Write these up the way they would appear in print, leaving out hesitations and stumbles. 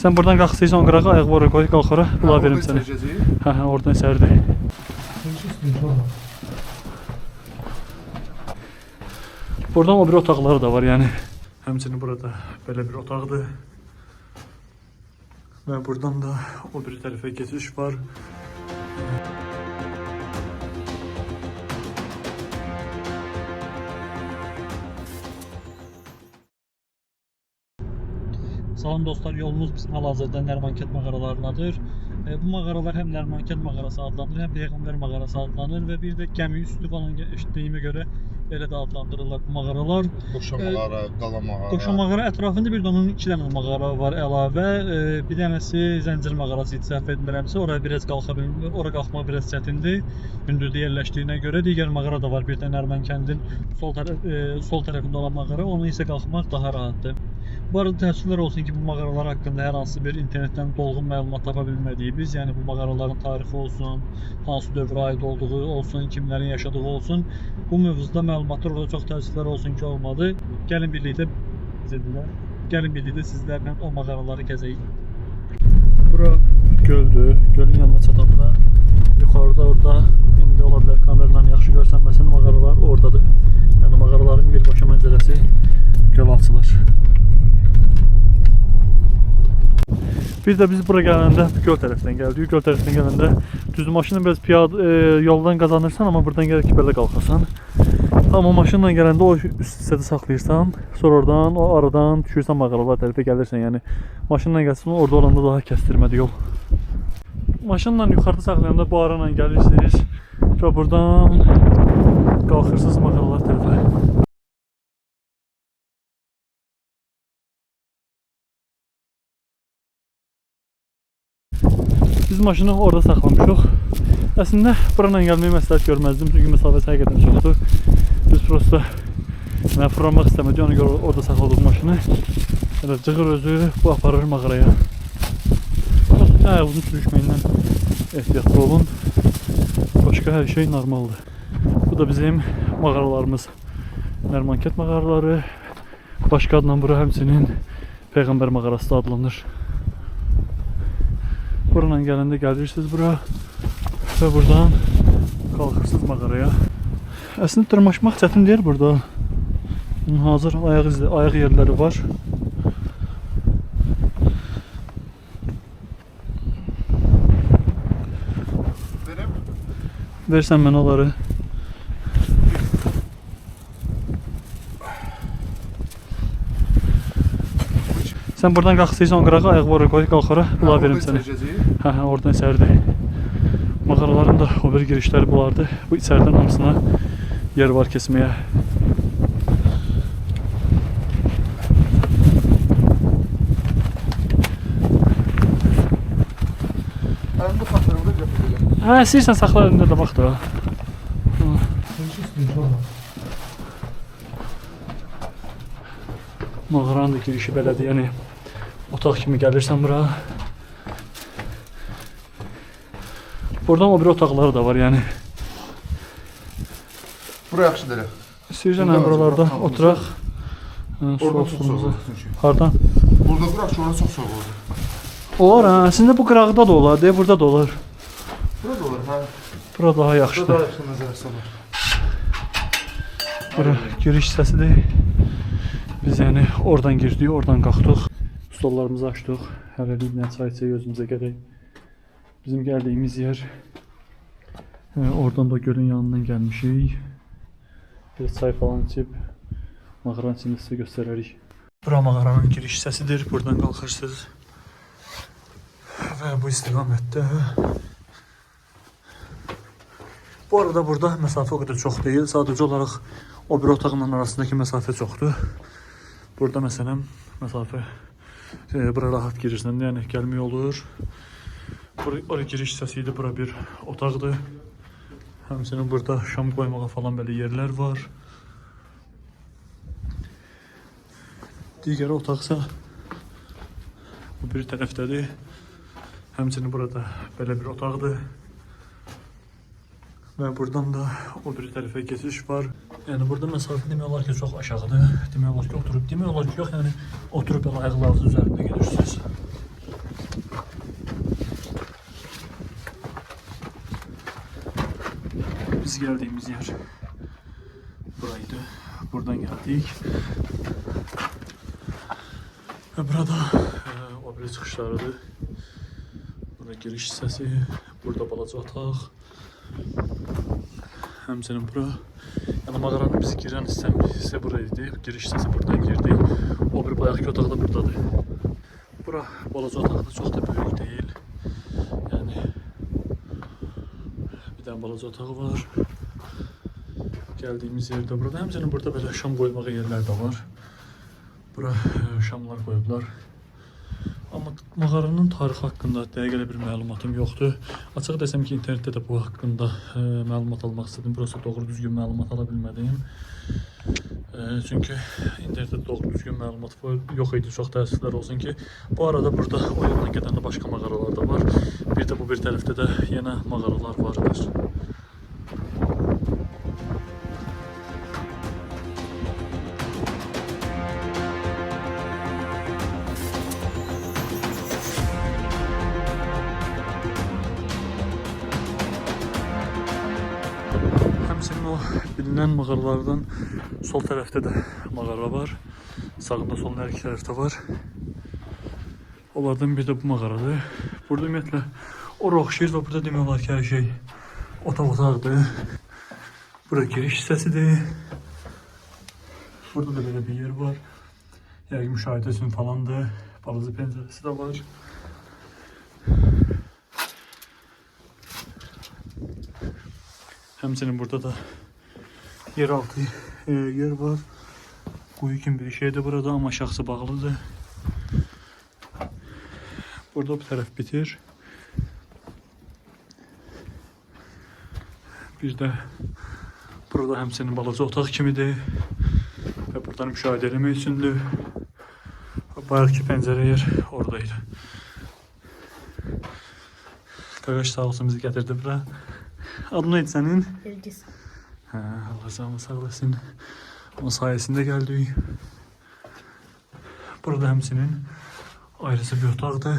Sen buradan qalxsaysan o qırağa ayaq vura qoy, qalx ora, bula verim səni. Hə, oradan sərdi. Buradan o bir otaqları da var, yəni. Həmçinin burada belə bir otaqdır. Və buradan da o bir tərəfə keçiş var. Salam dostlar, yolumuz bizim hal-hazırda Nərmankət mağaralarındadır. Bu mağaralar həm Nərmankət mağarası adlanır, həm Peyğəmbər mağarası adlanır və bir də gəmi üstü falan eşitdiyimə görə belə də adlandırırlar bu mağaralar. Qoşa mağara, qala mağara. Qoşa mağara ətrafında bir də onun 2 dənə mağara var əlavə. Bir dənəsi Zəncir mağarası idi, səhv etmirəmsə, oraya biraz ora qalxmaq biraz çətindir. Hündürdə yerləşdiyinə görə digər mağara da var. Bir də Nərmankəndin sol tərəfində olan mağara, onu isə qalxmaq daha rahatdır. Bu arada təəssüflər olsun ki, bu mağaralar haqqında hər hansı bir internetdən dolğun məlumat tapa bilmədiyimiz, yəni bu mağaraların tarixi olsun, hansı dövrə aid olduğu olsun, kimlərin yaşadığı olsun, bu mövzuda məlumatlar orada çox təəssüflər olsun ki, olmadı. Gəlin birlikdə sizlərlə o mağaraları gəzəyik. Bura göldür. Gölün yanına çatanda yuxarıda orada indi ola bilər kameranın yaxşı görsənməsin, mağaralar oradadır. Yəni mağaraların birbaşa mənzərəsi göl açılır. Biz də biz bura gələndə göl tərəfindən gəldik. Göl tərəfindən gələndə düz maşını biraz piyada yoldan qazanırsan, amma buradan gəlib ki belə qalxasan. Amma maşınla gələndə o üst hissədə saxlayırsan, sonra oradan o aradan düşürsən mağaralar tərəfə gəlirsən. Yəni maşınla gəlsən orada olanda daha kəstirmədi yol. Maşınla yuxarıda saxlayanda bu aradan gəlirsiniz və buradan qalxırsınız mağaralar tərəfə. Biz maşını orada saxlamışıq. Əslində buranla gəlməyi məsləhət görməzdim, çünki məsafəsi həqiqətən çoxdur. Biz prosta fırlanmaq istəmədik, ona görə orada saxladıq maşını. Elə cığır özü bu aparır mağaraya. Ayağınızın sürüşməyindən ehtiyatlı olun. Başqa hər şey normaldır. Bu da bizim mağaralarımız. Nərmankət mağaraları. Başqa adla bura həmçinin Peyğəmbər mağarası da adlanır. Buradan gələndə gəlirsiniz bura və buradan qalxırsınız mağaraya. Əslində dırmaşmaq çətin deyil burada. Hazır ayaq yerləri var. Versən mən onları. Sen buradan qalxsaysan o qırağa ayaq vura qoy, qalx ora, bula verim səni. Hə, oradan sərdi. Mağaraların da o bir girişləri bulardı. Bu içərdən hamısına yer var kesməyə. Əlimdə saxlarımda götürəcəm. Hə, istəyirsən saxla əlində də bax da. Mağaranın da girişi belədir, yəni otaq kimi gəlirsən bura. Buradan o bir otaqları da var, yəni. Bura yaxşıdır. İstəyirsən buralarda oturaq. Orada çox soğuk olur. Hardan? Burada qıraq ki, orada çox soğuk olur. Olar ha, əslində bu qıraqda da olar, burada da olar. Burada da olur, hə. Bura daha yaxşıdır. Burada daha yaxşı mənzərəsi olur. Bura giriş hissəsidir. Biz yəni oradan girdik, oradan qalxdıq. Stollarımızı açdıq. Hələliklə çay içək, özümüzə gələk. Bizim gəldiyimiz yer. Oradan da gölün yanından gəlmişik. Biraz çay falan içib mağaranın içində sizə göstərərik. Bura mağaranın giriş hissəsidir. Buradan qalxırsınız. Və bu istiqamətdə. Bu arada burada məsafə o qədər çox deyil. Sadəcə olaraq o bir otaqla arasındakı məsafə çoxdur. Burada məsələn məsafə bura rahat girirsən, yəni gəlmək olur. Ora giriş hissəsi idi, bura bir otaqdır. Həmçinin burada şam qoymağa falan belə yerlər var. Digər otaqsa bu bir tərəfdədir. Həmçinin burada belə bir otaqdır. Və buradan da o bir tərəfə keçiş var. Yəni burada məsafə demək olar ki, çox aşağıdır. Demək olar ki, oturub, demək olar ki, yox, yəni oturub elə ayaqlarınızın üzərində gedirsiniz. Biz geldiğimiz yer buraydı. Buradan geldik. Ve burada o biri çıkışlarıdır. Burada giriş hissəsi, burada balaca otaq. Həmçinin bura. Yəni mağaranın bizi girən hissə buraydı. Giriş hissəsi buradan girdik. O bir bayaqki otaq da buradadır. Bura balaca otaqda çox da böyük deyil. Yəni bir dənə balaca otağı var. Gəldiyimiz yerdə burada. Həmçinin burada belə şam qoymağa yerlər də var. Bura şamlar qoyublar. Amma mağaranın tarixi haqqında dəqiq elə bir məlumatım yoxdur. Açıq desəm ki, internetdə də bu haqqında məlumat almaq istədim. Burası doğru düzgün məlumat ala bilmədim. Çünki internetdə doğru düzgün məlumat yox idi. Çox təəssüflər olsun ki, bu arada burada o yolla gedəndə başqa mağaralar da var. Bir də bu bir tərəfdə də yenə mağaralar vardır. Həmçinin o bilinen mağaralardan sol tərəfdə də mağara var. Sağında solunda hər iki tərəfdə var. Onlardan bir də bu mağaradır. Burada ümumiyyətlə ora oxşayır və burada demək olar ki, hər şey otaq-otaqdır. Bura giriş hissəsidir. Burada da belə bir yer var. Yəni müşahidə üçün falandır. Balaca pəncərəsi də var. Həmçinin burada da yeraltı yer var. Quyu kimi bir şeydir burada, amma aşağısı bağlıdır. Burada bu tərəf bitir. Bir də burada həmçinin balaca otaq kimidir. Və buradan müşahidə eləmək üçündür. Bayaqki pəncərə yer oradaydı. Qaqaş sağ olsun bizi gətirdi bura. Adın neydi senin? Yıldız. Allah canını sağ olasın. Onun sayesinde geldik. Burada həmçinin ayrıca bir otaqdır.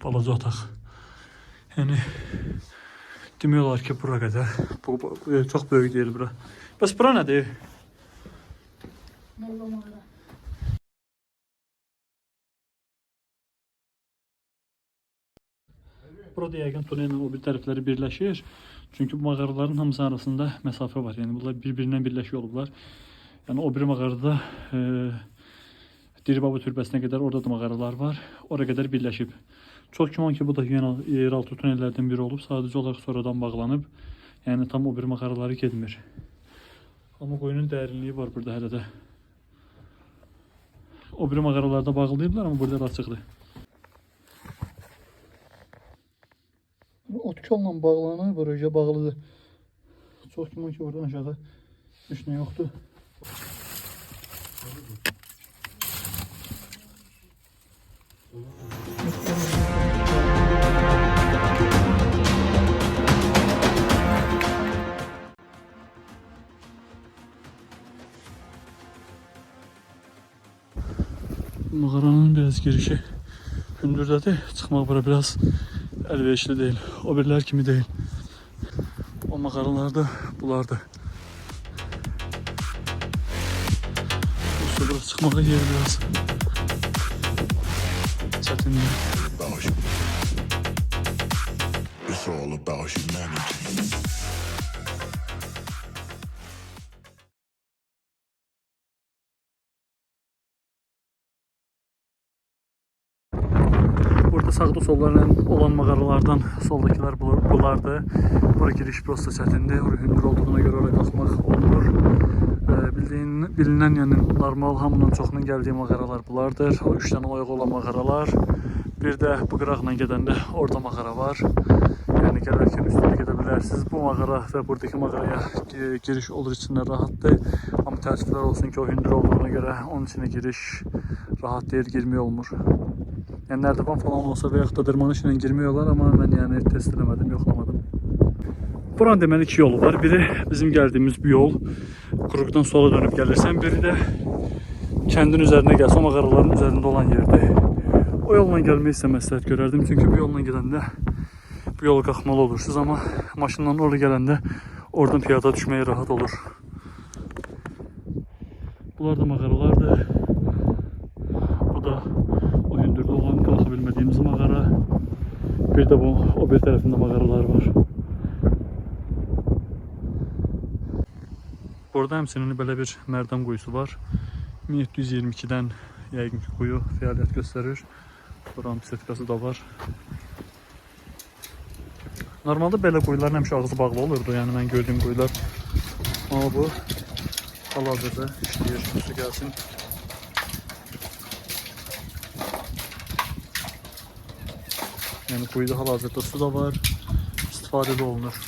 Balaca otaq. Yəni demək olar ki, bura qədər. Bu çox böyük deyil bura. Bəs bura nədir? Molla mağara. Burada yəqin tunellə o bir tərəfləri birləşir. Çünki bu mağaraların hamısı arasında məsafə var. Yəni bunlar bir-birindən birləşiyor olublar. Yəni o bir mağarada Diribaba türbəsinə qədər orada da mağaralar var. Oraya qədər birləşib. Çox güman ki, bu da yeraltı tunellərdən biri olub. Sadəcə olaraq sonradan bağlanıb. Yəni tam o bir mağaraları getmir. Amma qoyunun dərinliyi var burada hələ də. O bir mağaralarda bağlayıblar, amma burada da açıqdır. Ot kolla bağlanır, buraya bağlıdır. Çox güman ki, oradan aşağı heç nə yoxdur. Mağaranın biraz girişi hündürdədir. Çıxmaq bura biraz əlverişli deyil. O birlər kimi deyil. O mağaralarda bulardır. Burası çıxmağa yer biraz çətindir. It's all about humanity. Burada sağda sollarla olan mağaralardan soldakılar bulardı. Buraya giriş prosto çətindir. Oraya hündür olduğuna göre oraya qalxmaq olmur. Bilinen yani normal hamının çoxunun gəldiyi mağaralar bulardır. O 3 dənə oyaq olan mağaralar. Bir də bu qıraqla gedəndə orada mağara var. Yəni gələrkən üstünə gedə bilərsiniz. Bu mağara və buradakı mağaraya giriş olur içində rahatdır. Amma təəssüflər olsun ki, o hündür olduğuna görə onun içine giriş rahat deyil, girmək olmur. Yəni nərdivan falan olsa və yaxud da dırmanış ilə girmiyorlar, amma mən yəni test eləmədim, yoxlamadım. Buranın deməli iki yolu var. Biri bizim geldiğimiz bir yol. Kuruqdan sola dönüp gelirsən. Biri de kəndin üzerine gəlsə, o mağaraların üzerinde olan yerdir. O yolla gəlməyi isə məsləhət görərdim. Çünki bu yolla gedəndə bu yolu qalxmalı olursunuz. Amma maşından oraya gələndə Oradan piyada düşməyə rahat olur. Bunlar da mağaralardır. Bu da o hündürdə olan qalxa bilmədiyimiz mağara. Bir də bu o bir tərəfində mağaralar var. Burada həmçinin belə bir mərdan quyusu var. 1722-dən yəqin ki quyu fəaliyyət göstərir. Buranın bisetkası da var. Normalde belə quyuların həmişə ağzı bağlı olurdu, yəni mən gördüyüm quyular. Amma bu hal-hazırda işləyir, su gəlsin. Yəni quyuda hal-hazırda su da var, istifadə də olunur.